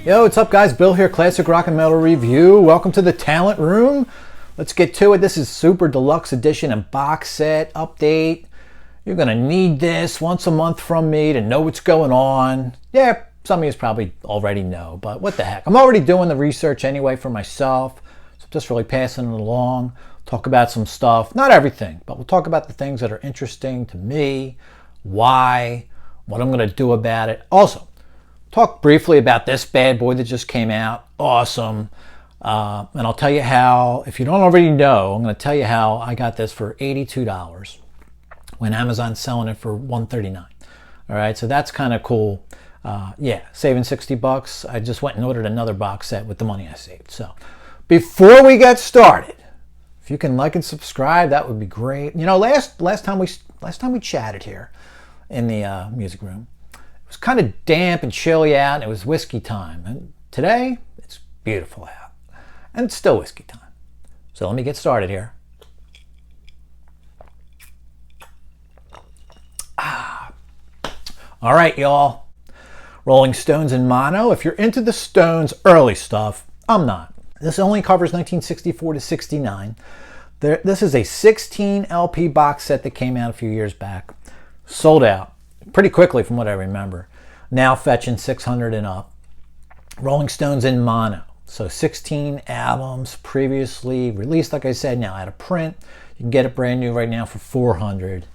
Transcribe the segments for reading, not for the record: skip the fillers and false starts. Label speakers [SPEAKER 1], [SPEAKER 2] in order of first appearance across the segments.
[SPEAKER 1] Yo, what's up guys? Bill here, Classic Rock and Metal Review. Welcome to the Talent Room. Let's get to it. This is Super Deluxe Edition and box set update. You're going to need this once a month from me to know what's going on. Yeah, some of you probably already know, but what the heck. I'm already doing the research anyway for myself, so I'm just really passing it along. Talk about some stuff, not everything, but we'll talk about the things that are interesting to me, why, what I'm going to do about it. Also, talk briefly about this bad boy that just came out. Awesome. And I'll tell you how, if you don't already know, I'm going to tell you how I got this for $82 when Amazon's selling it for $139. All right, so that's kind of cool. Yeah, saving 60 bucks. I just went and ordered another box set with the money I saved. So before we get started, if you can like and subscribe, that would be great. You know, last time we chatted here in the music room, it was kind of damp and chilly out, and it was whiskey time. And today, it's beautiful out, and it's still whiskey time. So let me get started here. All right, y'all. Rolling Stones in mono. If you're into the Stones early stuff, I'm not. This only covers 1964 to 69. This is a 16 LP box set that came out a few years back. Sold out pretty quickly from what I remember. Now fetching 600 and up. Rolling Stones in mono. So 16 albums previously released, like I said, now out of print. You can get it brand new right now for 400.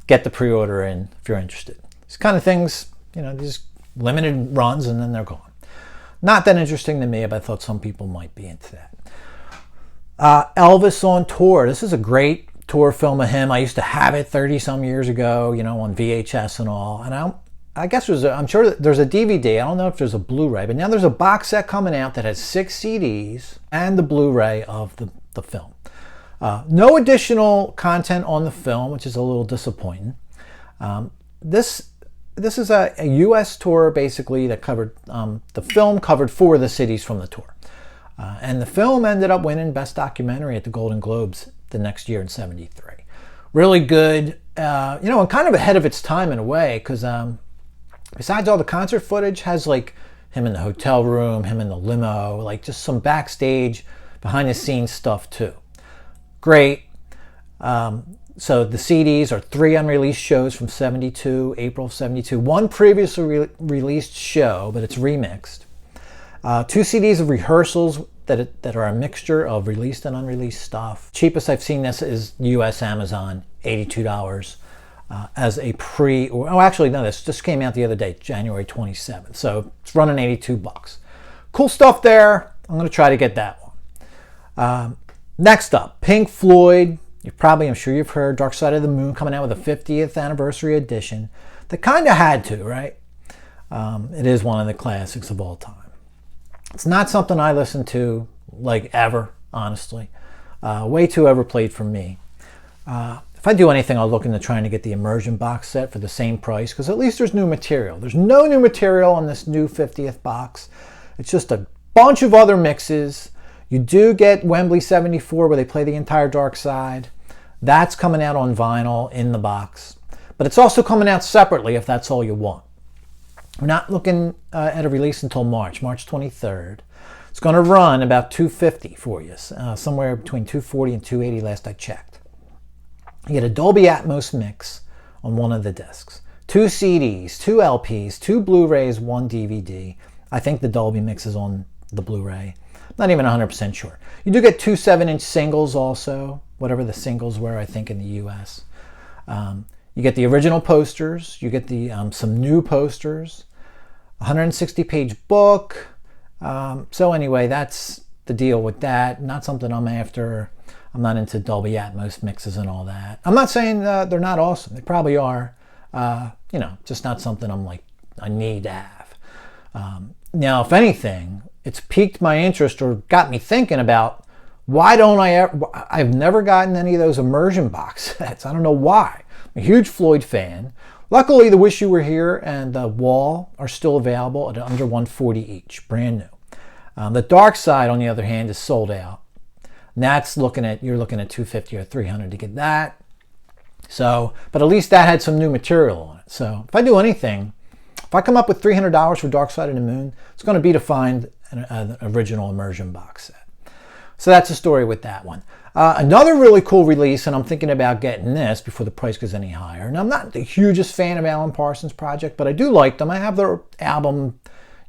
[SPEAKER 1] Get the pre-order in if you're interested. These kind of things, you know, these limited runs and then they're gone. Not that interesting to me, but I thought some people might be into that. Elvis on tour. This is a great tour film of him. I used to have it 30 some years ago, you know, on VHS and all. And I guess I'm sure that there's a DVD. I don't know if there's a Blu-ray, but now there's a box set coming out that has 6 CDs and the Blu-ray of the film. No additional content on the film, which is a little disappointing. This is a U.S. tour, basically, that covered, the film covered 4 of the cities from the tour. And the film ended up winning Best Documentary at the Golden Globes the next year in '73. Really good, you know, and kind of ahead of its time in a way, because besides all the concert footage, has like him in the hotel room, him in the limo, like just some backstage, behind the scenes stuff too. Great. So the CDs are 3 unreleased shows from '72, April of '72. 1 previously released show, but it's remixed. 2 CDs of rehearsals that are a mixture of released and unreleased stuff. Cheapest I've seen this is US Amazon, $82 as a oh, actually no, this just came out the other day, January 27th. So it's running 82 bucks. Cool stuff there. I'm going to try to get that one. Next up, Pink Floyd. I'm sure you've heard Dark Side of the Moon coming out with a 50th anniversary edition. They kind of had to, right? It is one of the classics of all time. It's not something I listen to like ever, honestly. Way too overplayed for me. If I do anything, I'll look into trying to get the Immersion box set for the same price, because at least there's new material. There's no new material on this new 50th box. It's just a bunch of other mixes. You do get Wembley 74 where they play the entire Dark Side. That's coming out on vinyl in the box. But it's also coming out separately if that's all you want. We're not looking at a release until March 23rd. It's going to run about $250 for you, somewhere between $240 and $280 last I checked. You get a Dolby Atmos mix on one of the discs. 2 CDs, 2 LPs, 2 Blu-rays, 1 DVD. I think the Dolby mix is on the Blu-ray. Not even 100% sure. You do get 2 7-inch singles also, whatever the singles were, I think, in the US. You get the original posters. You get the some new posters. 160-page book. So anyway, that's the deal with that. Not something I'm after. I'm not into Dolby Atmos mixes and all that. I'm not saying they're not awesome. They probably are. You know, just not something I'm like, I need to have. Now, if anything, it's piqued my interest or got me thinking about why don't I've never gotten any of those Immersion box sets. I don't know why. I'm a huge Floyd fan. Luckily, the Wish You Were Here and the Wall are still available at under $140 each, brand new. The Dark Side, on the other hand, is sold out. And that's you're looking at $250 or $300 to get that. So, but at least that had some new material on it. So if I do anything, if I come up with $300 for Dark Side of the Moon, it's going to be to find an original immersion box set. So that's the story with that one. Another really cool release, and I'm thinking about getting this before the price goes any higher. And I'm not the hugest fan of Alan Parsons Project, but I do like them. I have their album,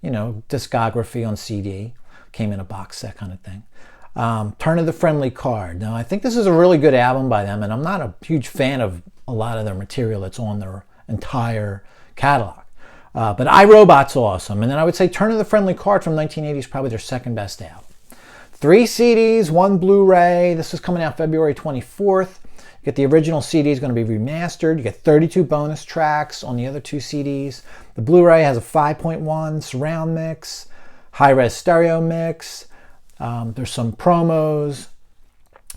[SPEAKER 1] discography on CD. Came in a box set kind of thing. Turn of the Friendly Card. Now, I think this is a really good album by them, and I'm not a huge fan of a lot of their material that's on their entire catalog. But iRobot's awesome. And then I would say Turn of the Friendly Card from 1980 is probably their second best album. 3 CDs, 1 Blu-ray. This is coming out February 24th. You get the original CD is going to be remastered. You get 32 bonus tracks on the other 2 CDs. The Blu-ray has a 5.1 surround mix, high-res stereo mix. There's some promos,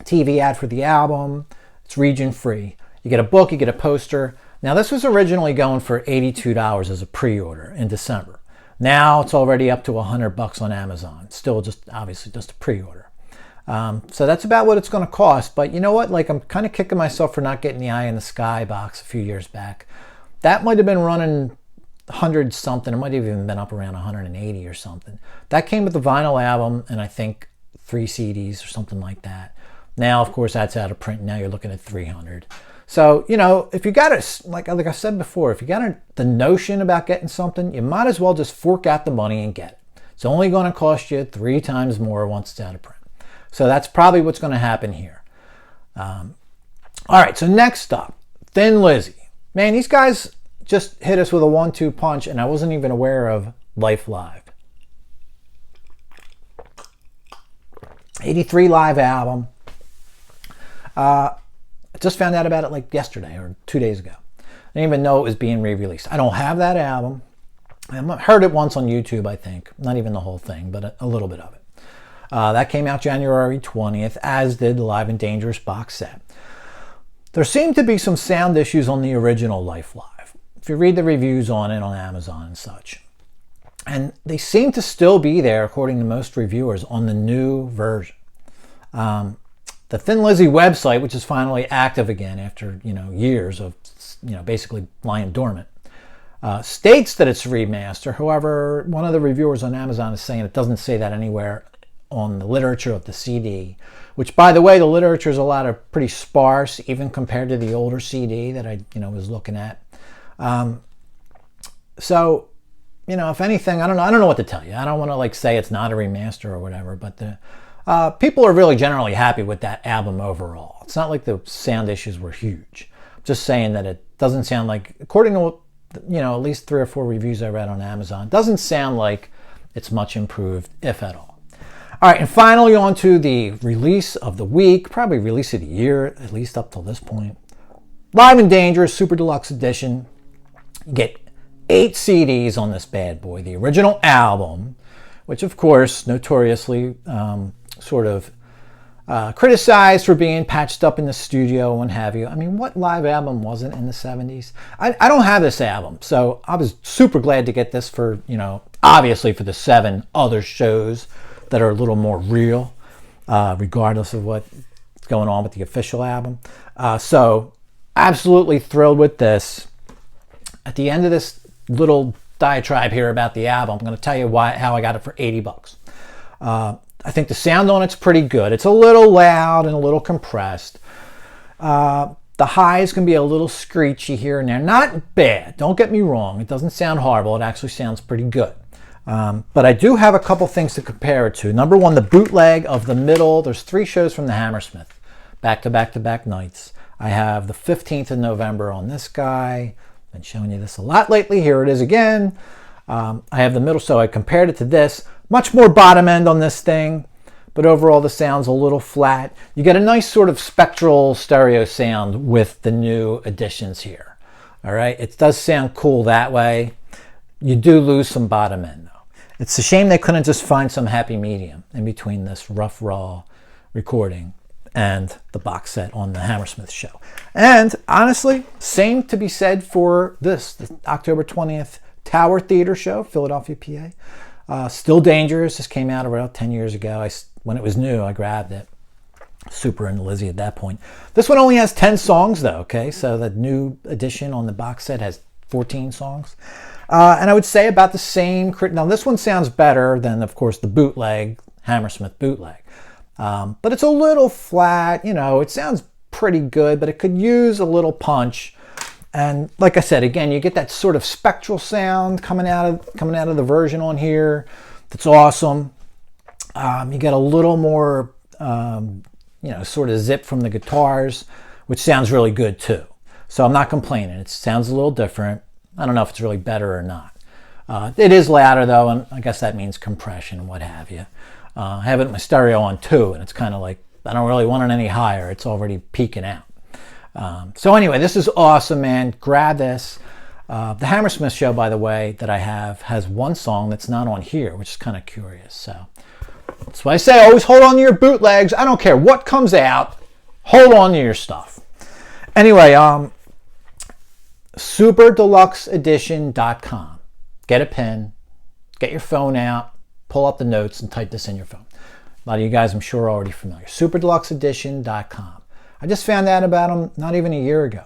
[SPEAKER 1] TV ad for the album. It's region-free. You get a book, you get a poster. Now, this was originally going for $82 as a pre-order in December. Now it's already up to $100 on Amazon. Still obviously just a pre-order. So that's about what it's going to cost. But you know what? I'm kind of kicking myself for not getting the Eye in the Sky box a few years back. That might have been running 100 something. It might have even been up around 180 or something. That came with the vinyl album and I think 3 CDs or something like that. Now, of course, that's out of print. Now you're looking at 300. So, if you got it, like I said before, if you got the notion about getting something, you might as well just fork out the money and get it. It's only going to cost you 3 times more once it's out of print. So that's probably what's going to happen here. All right, so next up, Thin Lizzy. Man, these guys just hit us with a 1-2 punch, and I wasn't even aware of Life Live. 83 live album. I just found out about it like yesterday or 2 days ago. I didn't even know it was being re-released. I don't have that album. I heard it once on YouTube, I think. Not even the whole thing, but a little bit of it. That came out January 20th, as did the Live and Dangerous box set. There seemed to be some sound issues on the original Life Live, if you read the reviews on it on Amazon and such. And they seem to still be there, according to most reviewers, on the new version. The Thin Lizzy website, which is finally active again after years of basically lying dormant, states that it's remaster. However, one of the reviewers on Amazon is saying it doesn't say that anywhere on the literature of the CD, which, by the way, the literature is a lot of pretty sparse, even compared to the older CD that I was looking at. So, if anything, I don't know what to tell you. I don't want to say it's not a remaster or whatever, but the people are really generally happy with that album overall. It's not like the sound issues were huge. I'm just saying that it doesn't sound like, according to at least 3 or 4 reviews I read on Amazon, it doesn't sound like it's much improved, if at all. All right, and finally on to the release of the week, probably release of the year, at least up till this point. Live and Dangerous Super Deluxe Edition. You get 8 CDs on this bad boy. The original album, which of course notoriously sort of criticized for being patched up in the studio and what have you. I mean, what live album wasn't in the 70s? I don't have this album, so I was super glad to get this for, obviously for the 7 other shows that are a little more real, regardless of what's going on with the official album. So absolutely thrilled with this. At the end of this little diatribe here about the album, I'm going to tell you how I got it for $80. I think the sound on it's pretty good. It's a little loud and a little compressed. The highs can be a little screechy here and there. Not bad, don't get me wrong. It doesn't sound horrible. It actually sounds pretty good. But I do have a couple things to compare it to. Number one, the bootleg of the middle. There's 3 shows from the Hammersmith, back-to-back-to-back nights. I have the 15th of November on this guy. Been showing you this a lot lately. Here it is again. I have the middle, so I compared it to this. Much more bottom end on this thing, but overall the sound's a little flat. You get a nice sort of spectral stereo sound with the new additions here. All right, it does sound cool that way. You do lose some bottom end though. It's a shame they couldn't just find some happy medium in between this rough, raw recording and the box set on the Hammersmith show. And honestly, same to be said for this, the October 20th Tower Theater show, Philadelphia, PA. Still Dangerous. This came out about 10 years ago. When it was new, I grabbed it. Super into Lizzy at that point. This one only has 10 songs though, okay? So the new edition on the box set has 14 songs. And I would say about the same. Now this one sounds better than, of course, the bootleg, Hammersmith bootleg. But it's a little flat, you know, it sounds pretty good, but it could use a little punch. And like I said, again, you get that sort of spectral sound coming out of the version on here. That's awesome. You get a little more, you know, sort of zip from the guitars, which sounds really good too. So I'm not complaining. It sounds a little different. I don't know if it's really better or not. It is louder though, and I guess that means compression and what have you. I have it in my stereo on 2, and it's kind of like, I don't really want it any higher. It's already peaking out. So anyway, this is awesome, man. Grab this. The Hammersmith show, by the way, that I have has one song that's not on here, which is kind of curious. So that's why I say always hold on to your bootlegs. I don't care what comes out. Hold on to your stuff. Anyway, superdeluxeedition.com. Get a pen, get your phone out, pull up the notes, and type this in your phone. A lot of you guys, I'm sure, are already familiar. superdeluxeedition.com. I just found out about them not even a year ago.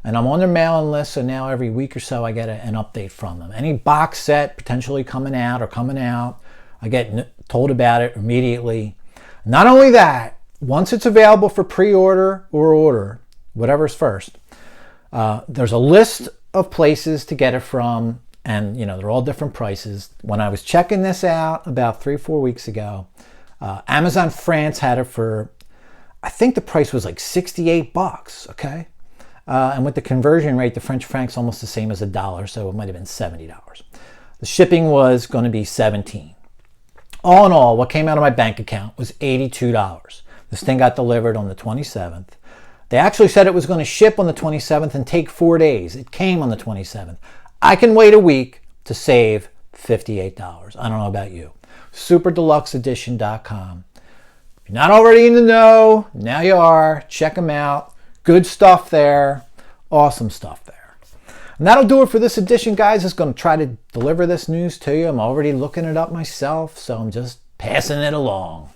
[SPEAKER 1] And I'm on their mailing list, so now every week or so I get an update from them. Any box set potentially coming out, I get told about it immediately. Not only that, once it's available for pre-order or order, whatever's first, there's a list of places to get it from, and you know they're all different prices. When I was checking this out about 3-4 weeks ago, Amazon France had it for, I think the price was like $68, okay? And with the conversion rate, the French franc's almost the same as $1, so it might have been $70. The shipping was going to be $17. All in all, what came out of my bank account was $82. This thing got delivered on the 27th. They actually said it was going to ship on the 27th and take 4 days. It came on the 27th. I can wait a week to save $58. I don't know about you. superdeluxeedition.com. If you're not already in the know, now you are. Check them out. Good stuff there. Awesome stuff there. And that'll do it for this edition, guys. Just going to try to deliver this news to you. I'm already looking it up myself, so I'm just passing it along.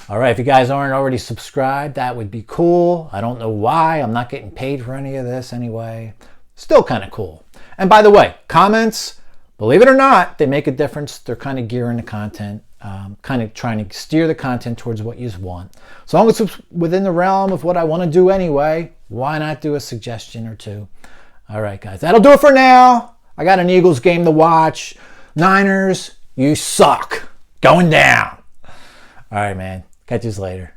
[SPEAKER 1] All right, if you guys aren't already subscribed, that would be cool. I don't know why. I'm not getting paid for any of this anyway. Still kind of cool. And by the way, comments, believe it or not, they make a difference. They're kind of gearing the content, kind of trying to steer the content towards what you want. As long as it's within the realm of what I want to do anyway, why not do a suggestion or two? All right, guys, that'll do it for now. I got an Eagles game to watch. Niners, you suck. Going down. All right, man. Catch you later.